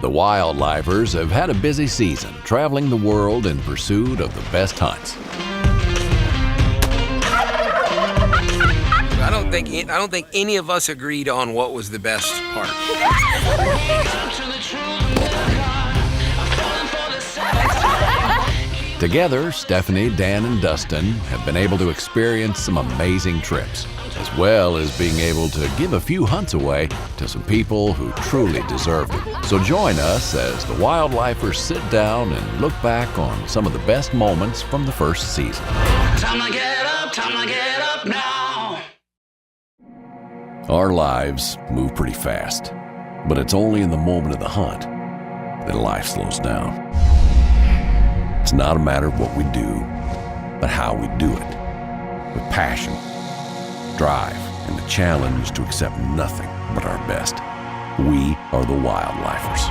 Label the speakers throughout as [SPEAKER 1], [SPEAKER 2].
[SPEAKER 1] The wildlifers have had a busy season, traveling the world in pursuit of the best hunts.
[SPEAKER 2] I don't think any of us agreed on what was the best part.
[SPEAKER 1] Together, Stephanie, Dan, and Dustin have been able to experience some amazing trips, as well as being able to give a few hunts away to some people who truly deserved it. So join us as the wildlifers sit down and look back on some of the best moments from the first season.
[SPEAKER 3] Time to get up now.
[SPEAKER 1] Our lives move pretty fast, but it's only in the moment of the hunt that life slows down. It's not a matter of what we do, but how we do it. With passion, drive, and the challenge to accept nothing but our best. We are the wildlifers.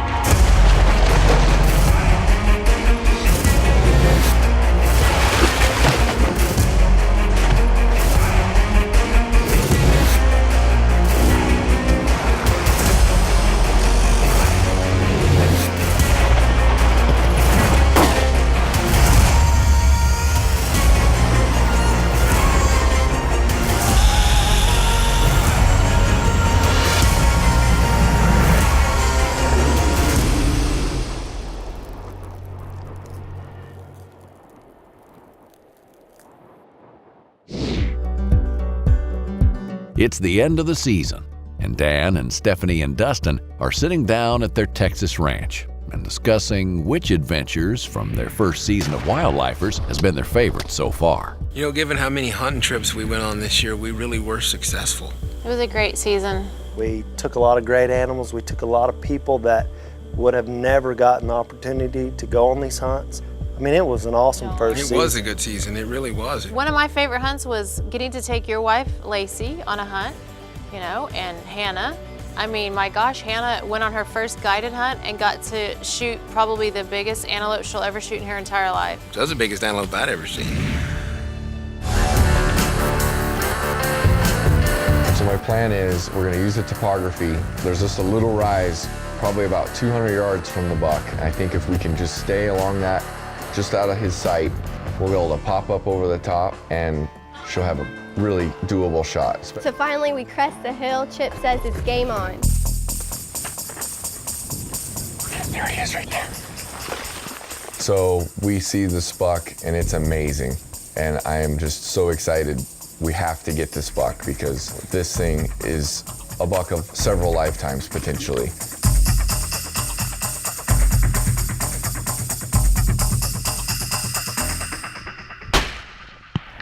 [SPEAKER 1] It's the end of the season, and Dan and Stephanie and Dustin are sitting down at their Texas ranch and discussing which adventures from their first season of Wildlifers has been their favorite so far.
[SPEAKER 2] You know, given how many hunting trips we went on this year, we really were successful.
[SPEAKER 4] It was a great season.
[SPEAKER 5] We took a lot of great animals. We took a lot of people that would have never gotten the opportunity to go on these hunts. I mean, it was an awesome first season.
[SPEAKER 2] It was a good season, it really was.
[SPEAKER 4] One of my favorite hunts was getting to take your wife, Lacey, on a hunt, you know, and Hannah. I mean, my gosh, Hannah went on her first guided hunt and got to shoot probably the biggest antelope she'll ever shoot in her entire life.
[SPEAKER 2] That was the biggest antelope I'd ever seen.
[SPEAKER 6] So my plan is we're gonna use the topography. There's just a little rise, probably about 200 yards from the buck. I think if we can just stay along that, just out of his sight, we'll be able to pop up over the top and she'll have a really doable shot.
[SPEAKER 7] So finally we crest the hill. Chip says it's game on.
[SPEAKER 6] Okay, there he is right there. So we see this buck and it's amazing. And I am just so excited. We have to get this buck because this thing is a buck of several lifetimes potentially.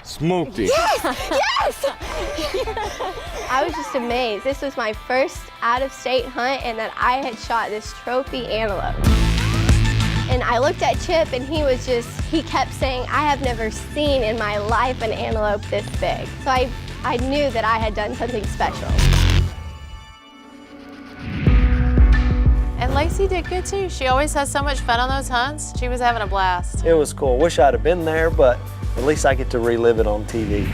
[SPEAKER 8] Smoked it.
[SPEAKER 7] Yes! I was just amazed. This was my first out-of-state hunt and that I had shot this trophy antelope. And I looked at Chip and he kept saying, I have never seen in my life an antelope this big. So I knew that I had done something special.
[SPEAKER 4] And Lacey did good too. She always has so much fun on those hunts. She was having a blast.
[SPEAKER 5] It was cool. Wish I'd have been there, but at least I get to relive it on TV.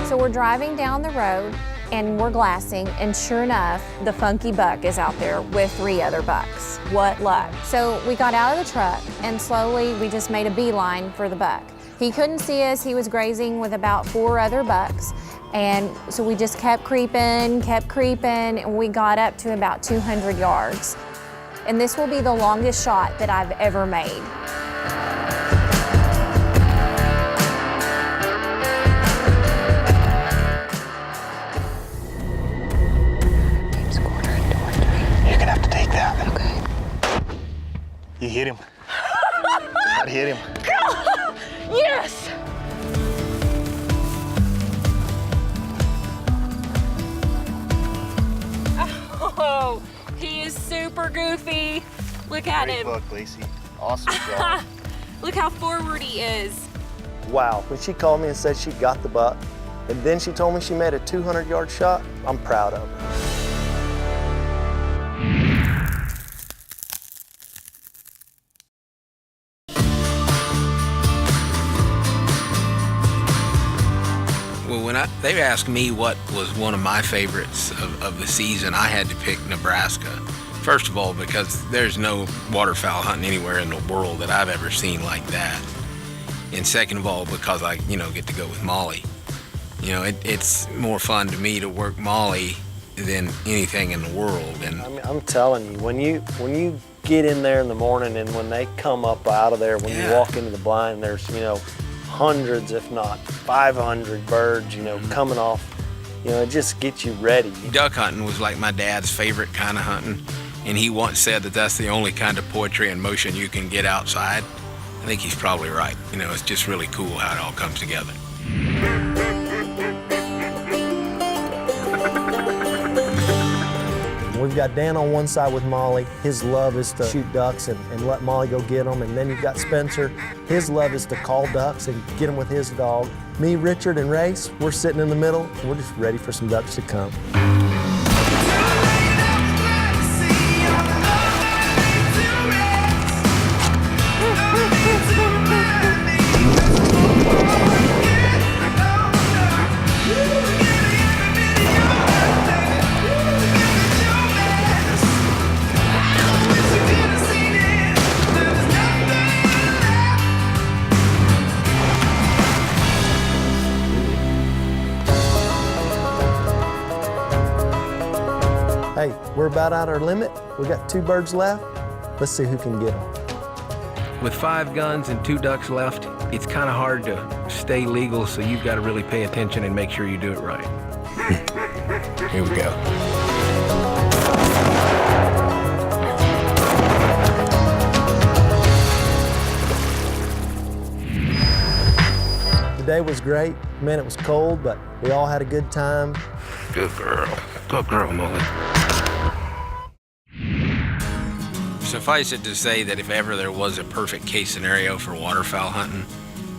[SPEAKER 9] So we're driving down the road and we're glassing, and sure enough, the funky buck is out there with 3 other bucks. What luck. So we got out of the truck and slowly we just made a beeline for the buck. He couldn't see us. He was grazing with about 4 other bucks. And so we just kept creeping, and we got up to about 200 yards. And this will be the longest shot that I've ever made.
[SPEAKER 8] You're gonna have to take that. Okay. You hit him. Gotta hit him.
[SPEAKER 9] Yes! Oh, he is super goofy. Look at
[SPEAKER 8] Great
[SPEAKER 9] him.
[SPEAKER 8] buck, Lacey. Awesome job.
[SPEAKER 9] Look how forward he is.
[SPEAKER 5] Wow, when she called me and said she got the buck, and then she told me she made a 200-yard shot, I'm proud of her.
[SPEAKER 2] Well, when they asked me what was one of my favorites of the season, I had to pick Nebraska. First of all, because there's no waterfowl hunting anywhere in the world that I've ever seen like that. And second of all, because I, get to go with Molly. It's more fun to me to work Molly than anything in the world. And
[SPEAKER 5] I mean, I'm telling you, when you get in there in the morning and when they come up out of there, when you walk into the blind, there's, hundreds, if not 500 birds, coming off. It just gets you ready.
[SPEAKER 2] Duck hunting was like my dad's favorite kind of hunting. And he once said that that's the only kind of poetry in motion you can get outside. I think he's probably right. It's just really cool how it all comes together.
[SPEAKER 5] We've got Dan on one side with Molly. His love is to shoot ducks and let Molly go get them. And then you've got Spencer. His love is to call ducks and get them with his dog. Me, Richard, and Race, we're sitting in the middle. And we're just ready for some ducks to come. Hey, we're about at our limit. We got 2 birds left. Let's see who can get them.
[SPEAKER 2] With 5 guns and 2 ducks left, it's kind of hard to stay legal, so you've got to really pay attention and make sure you do it right. Here we go.
[SPEAKER 5] The day was great. Man, it was cold, but we all had a good time.
[SPEAKER 2] Good girl. Good girl, Molly. Suffice it to say that if ever there was a perfect case scenario for waterfowl hunting,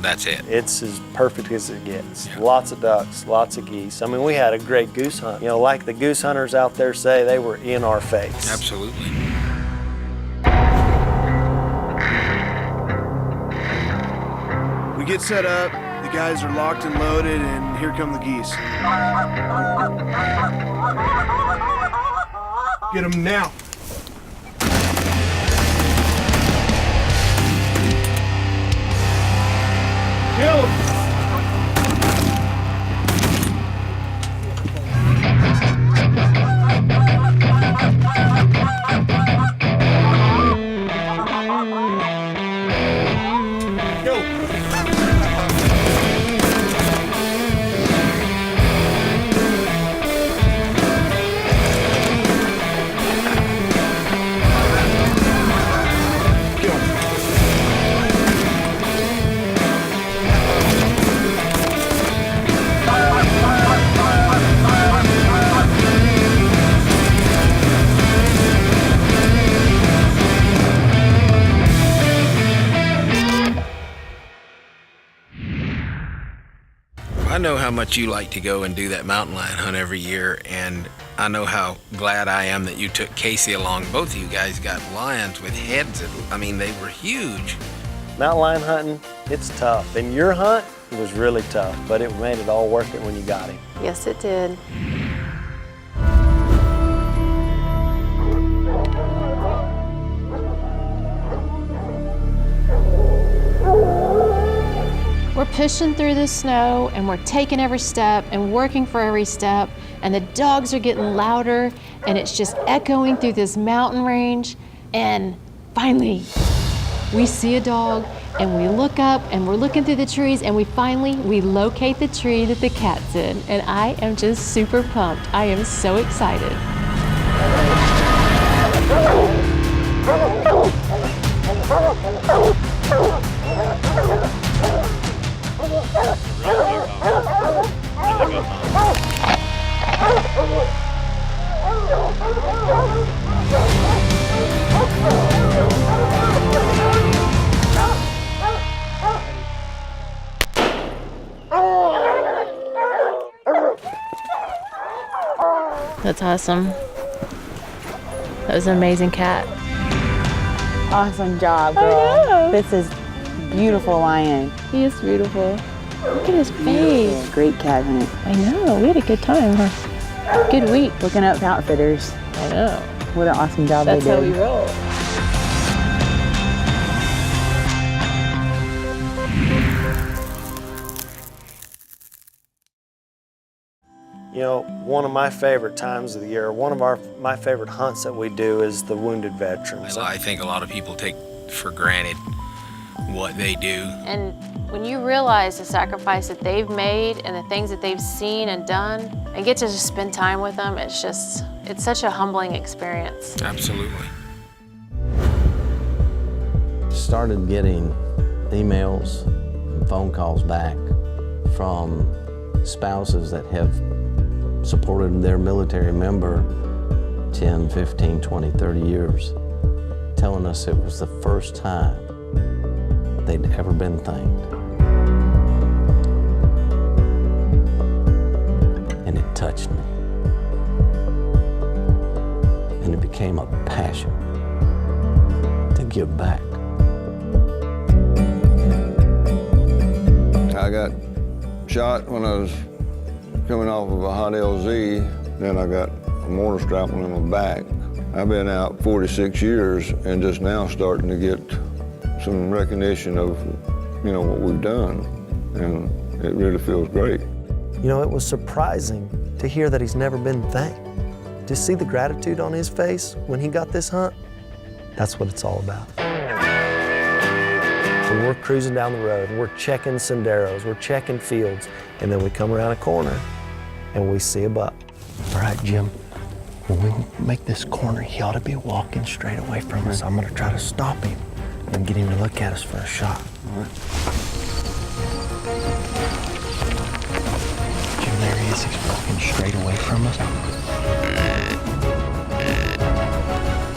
[SPEAKER 2] that's it.
[SPEAKER 5] It's as perfect as it gets. Yeah. Lots of ducks, lots of geese. I mean, we had a great goose hunt. Like the goose hunters out there say, they were in our face.
[SPEAKER 2] Absolutely.
[SPEAKER 10] We get set up, the guys are locked and loaded, and here come the geese. Get them now. Kill him!
[SPEAKER 2] I know how much you like to go and do that mountain lion hunt every year, and I know how glad I am that you took Casey along. Both of you guys got lions with heads they were huge.
[SPEAKER 5] Mountain lion hunting, it's tough. And your hunt, it was really tough, but it made it all worth it when you got him.
[SPEAKER 4] Yes, it did. We're pushing through the snow and we're taking every step and working for every step, and the dogs are getting louder and it's just echoing through this mountain range. And finally, we see a dog and we look up and we're looking through the trees and we locate the tree that the cat's in. And I am just super pumped. I am so excited. That's awesome. That was an amazing cat.
[SPEAKER 11] Awesome job, girl. This is beautiful lion.
[SPEAKER 4] He is beautiful.
[SPEAKER 11] Look at his face.
[SPEAKER 12] Great cat hunt.
[SPEAKER 11] I know, we had a good time, huh? Good week.
[SPEAKER 12] Looking up outfitters.
[SPEAKER 11] I know.
[SPEAKER 12] What an awesome job
[SPEAKER 11] That's
[SPEAKER 12] they did.
[SPEAKER 11] how we roll.
[SPEAKER 5] You know, one of my favorite times of the year, one of my favorite hunts that we do is the wounded veterans.
[SPEAKER 2] I think a lot of people take for granted what they do.
[SPEAKER 4] And when you realize the sacrifice that they've made and the things that they've seen and done, and get to just spend time with them, it's such a humbling experience.
[SPEAKER 2] Absolutely.
[SPEAKER 13] Started getting emails and phone calls back from spouses that have supported their military member 10, 15, 20, 30 years, telling us it was the first time they'd ever been thanked. And it touched me. And it became a passion to give back.
[SPEAKER 14] I got shot when I was coming off of a hot LZ, then I got a mortar strap on my back. I've been out 46 years and just now starting to get some recognition of, you know, what we've done, and it really feels great.
[SPEAKER 5] You know, it was surprising to hear that he's never been thanked. To see the gratitude on his face when he got this hunt, that's what it's all about. So we're cruising down the road, we're checking senderos, we're checking fields, and then we come around a corner and we see a buck. All right, Jim, when we make this corner, he ought to be walking straight away from us. I'm gonna try to stop him and get him to look at us for a shot. All right. Jim, there he is. He's walking straight away from us.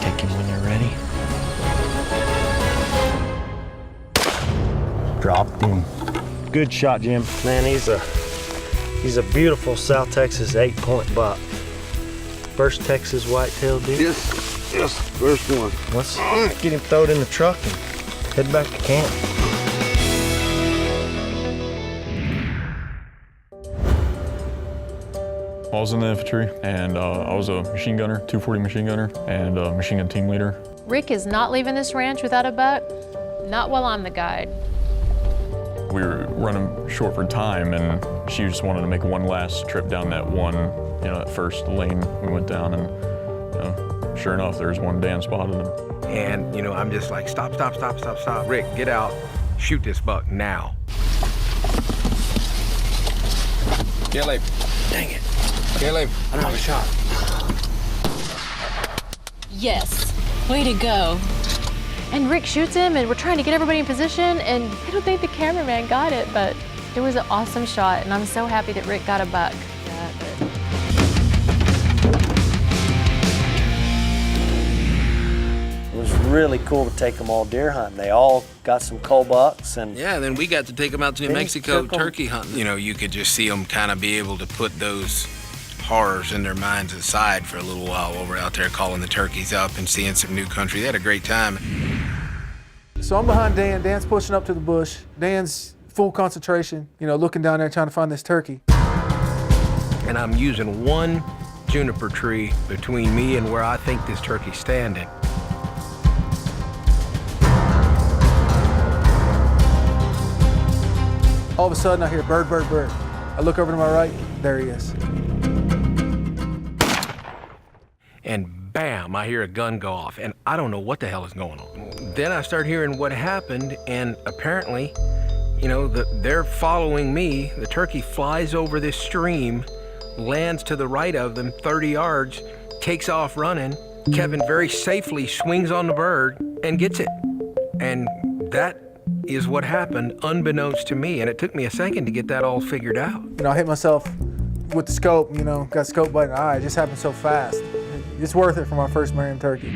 [SPEAKER 5] Take him when you're ready. Dropped him.
[SPEAKER 8] Good shot, Jim.
[SPEAKER 5] Man, he's a beautiful South Texas 8-point buck. First Texas whitetail deer.
[SPEAKER 14] Yes, first one.
[SPEAKER 5] Let's get him thrown in the truck and head back to camp.
[SPEAKER 15] I was in the infantry, and I was a machine gunner, 240 machine gunner, and a machine gun team leader.
[SPEAKER 4] Rick is not leaving this ranch without a buck, not while I'm the guide.
[SPEAKER 15] We were running short for time, and she just wanted to make one last trip down that that first lane we went down, and sure enough, there's one. Dan spotted him.
[SPEAKER 2] And, I'm just like, stop. Rick, get out, shoot this buck now.
[SPEAKER 16] Caleb.
[SPEAKER 2] Dang it.
[SPEAKER 16] Caleb.
[SPEAKER 2] I don't have a shot.
[SPEAKER 4] Yes, way to go. And Rick shoots him, and we're trying to get everybody in position, and I don't think the cameraman got it, but it was an awesome shot, and I'm so happy that Rick got a buck.
[SPEAKER 5] It was really cool to take them all deer hunting. They all got some cull bucks, and
[SPEAKER 2] Yeah, then we got to take them out to New
[SPEAKER 5] Then
[SPEAKER 2] Mexico
[SPEAKER 5] took 'em.
[SPEAKER 2] turkey hunting. You could just see them kind of be able to put those horrors in their minds aside for a little while while we're out there calling the turkeys up and seeing some new country. They had a great time.
[SPEAKER 17] So I'm behind Dan. Dan's pushing up to the bush. Dan's full concentration, looking down there trying to find this turkey.
[SPEAKER 2] And I'm using one juniper tree between me and where I think this turkey's standing.
[SPEAKER 17] All of a sudden I hear bird, bird, bird. I look over to my right, there he is.
[SPEAKER 2] And bam, I hear a gun go off, and I don't know what the hell is going on. Then I start hearing what happened, and apparently, they're following me. The turkey flies over this stream, lands to the right of them, 30 yards, takes off running. Kevin very safely swings on the bird and gets it. And that is what happened, unbeknownst to me, and it took me a second to get that all figured out.
[SPEAKER 17] I hit myself with the scope, got scope by the eye. It just happened so fast. It's worth it for my first Merriam turkey.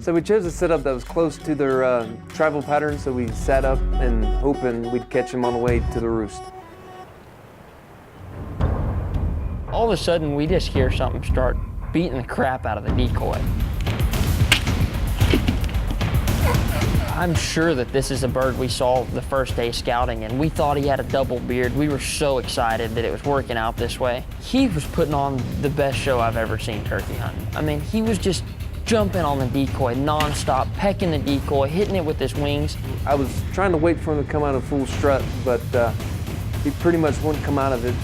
[SPEAKER 18] So we chose a setup that was close to their travel pattern, so we sat up and hoping we'd catch them on the way to the roost.
[SPEAKER 19] All of a sudden, we just hear something start beating the crap out of the decoy. I'm sure that this is a bird we saw the first day scouting, and we thought he had a double beard. We were so excited that it was working out this way. He was putting on the best show I've ever seen turkey hunting. I mean, he was just jumping on the decoy nonstop, pecking the decoy, hitting it with his wings.
[SPEAKER 18] I was trying to wait for him to come out of full strut, but he pretty much wouldn't come out of it.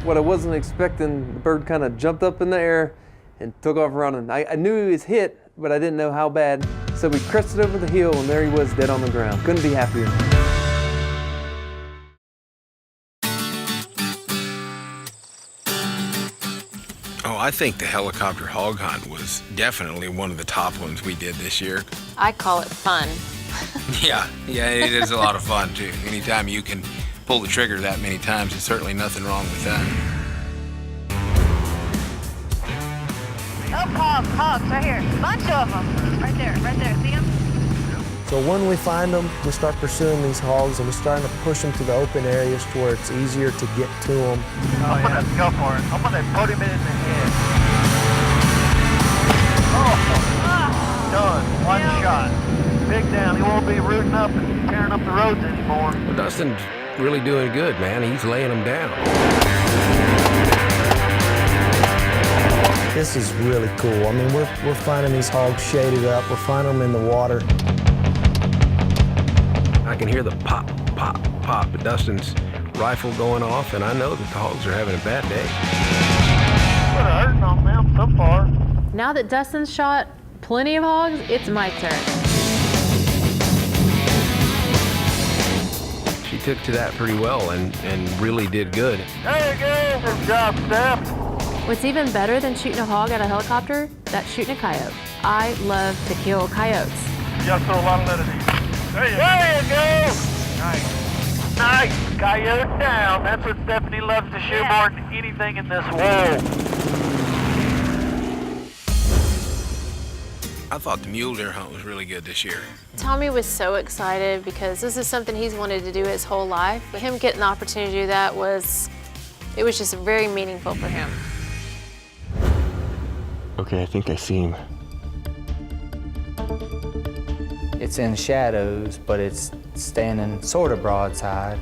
[SPEAKER 18] What I wasn't expecting, the bird kind of jumped up in the air and took off running. I knew he was hit, but I didn't know how bad. So we crested over the hill, and there he was dead on the ground. Couldn't be happier.
[SPEAKER 2] Oh, I think the helicopter hog hunt was definitely one of the top ones we did this year.
[SPEAKER 4] I call it fun.
[SPEAKER 2] Yeah, it is a lot of fun too. Anytime you can pull the trigger that many times, there's certainly nothing wrong with that.
[SPEAKER 20] Oh, hogs, right here. Bunch of them. Right there, see them?
[SPEAKER 5] So when we find them, we start pursuing these hogs, and we're starting to push them to the open areas to where it's easier to get to them.
[SPEAKER 8] Oh, yeah. Go for it. I'm gonna put him in the head. Oh, done. One shot. Big down. He won't be rooting up and tearing up the roads anymore.
[SPEAKER 21] Well, Dustin's really doing good, man. He's laying them down.
[SPEAKER 5] This is really cool. I mean, we're finding these hogs shaded up. We're finding them in the water.
[SPEAKER 21] I can hear the pop, pop, pop of Dustin's rifle going off, and I know that the hogs are having a bad day.
[SPEAKER 8] Put a hurting on them so far.
[SPEAKER 4] Now that Dustin's shot plenty of hogs, it's my turn.
[SPEAKER 21] She took to that pretty well and really did good.
[SPEAKER 8] There you go. Good job, Steph.
[SPEAKER 4] What's even better than shooting a hog at a helicopter? That's shooting a coyote. I love to kill coyotes.
[SPEAKER 8] Just throw a lot of lead in these. There you go. Nice. Coyote down. That's what Stephanie loves to shoot more than anything in this world.
[SPEAKER 2] I thought the mule deer hunt was really good this year.
[SPEAKER 4] Tommy was so excited because this is something he's wanted to do his whole life. But him getting the opportunity to do that was just very meaningful for him.
[SPEAKER 22] Okay, I think I see him.
[SPEAKER 23] It's in shadows, but it's standing sort of broadside,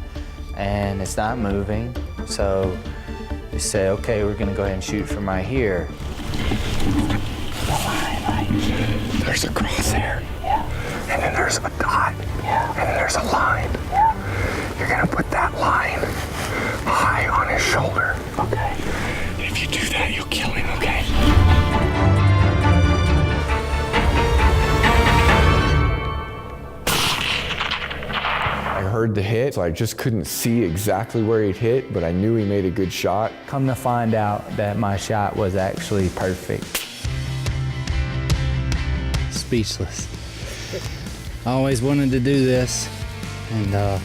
[SPEAKER 23] and it's not moving. So you say, okay, we're gonna go ahead and shoot from right here.
[SPEAKER 22] There's a crosshair.
[SPEAKER 23] Yeah.
[SPEAKER 22] And then there's a dot.
[SPEAKER 23] Yeah.
[SPEAKER 22] And then there's a line.
[SPEAKER 23] Yeah.
[SPEAKER 22] You're gonna put that line high on his shoulder.
[SPEAKER 23] Okay.
[SPEAKER 22] If you do that, you'll kill him, okay? I heard the hit, so I just couldn't see exactly where he'd hit, but I knew he made a good shot.
[SPEAKER 23] Come to find out that my shot was actually perfect.
[SPEAKER 24] Speechless. I always wanted to do this, and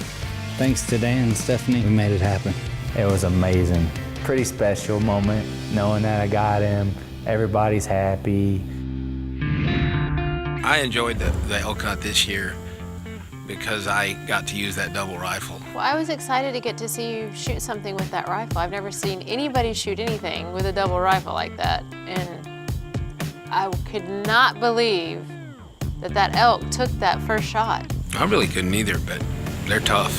[SPEAKER 24] thanks to Dan and Stephanie, we made it happen.
[SPEAKER 23] It was amazing. Pretty special moment, knowing that I got him. Everybody's happy.
[SPEAKER 2] I enjoyed the elk hunt this year because I got to use that double rifle.
[SPEAKER 4] Well, I was excited to get to see you shoot something with that rifle. I've never seen anybody shoot anything with a double rifle like that. And I could not believe that elk took that first shot.
[SPEAKER 2] I really couldn't either, but they're tough.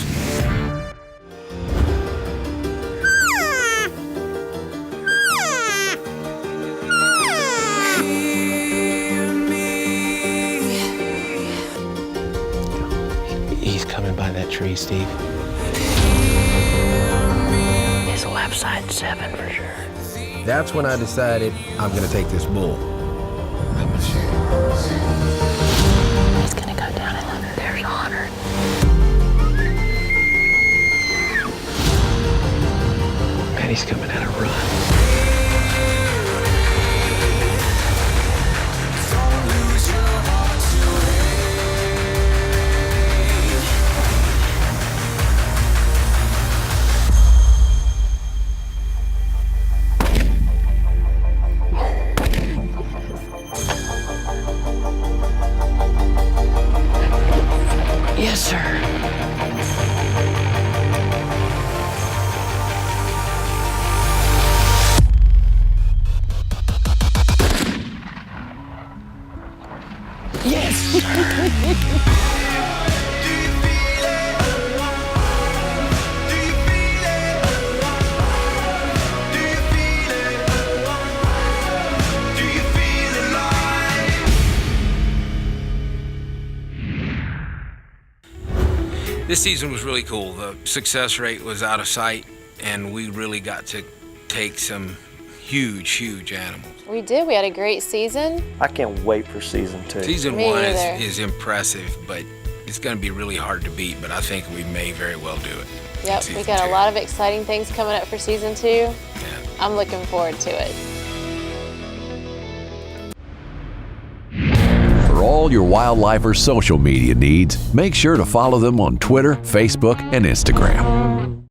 [SPEAKER 22] He's coming by that tree, Steve.
[SPEAKER 19] It's left side 7 for sure.
[SPEAKER 21] That's when I decided I'm gonna take this bull.
[SPEAKER 19] He's gonna go down in under. There's 100.
[SPEAKER 22] Man, he's coming at a run.
[SPEAKER 19] Yes, sir. Yes!
[SPEAKER 2] This season was really cool. The success rate was out of sight, and we really got to take some huge animals.
[SPEAKER 4] We did. We had a great season.
[SPEAKER 8] I can't wait for season 2.
[SPEAKER 2] Season
[SPEAKER 4] Me
[SPEAKER 2] 1
[SPEAKER 4] either.
[SPEAKER 2] is impressive, but it's going to be really hard to beat, but I think we may very well do it.
[SPEAKER 4] Yep, we got a lot of exciting things coming up for season 2. I'm looking forward to it.
[SPEAKER 1] For all your Wildlifers social media needs, make sure to follow them on Twitter, Facebook, and Instagram.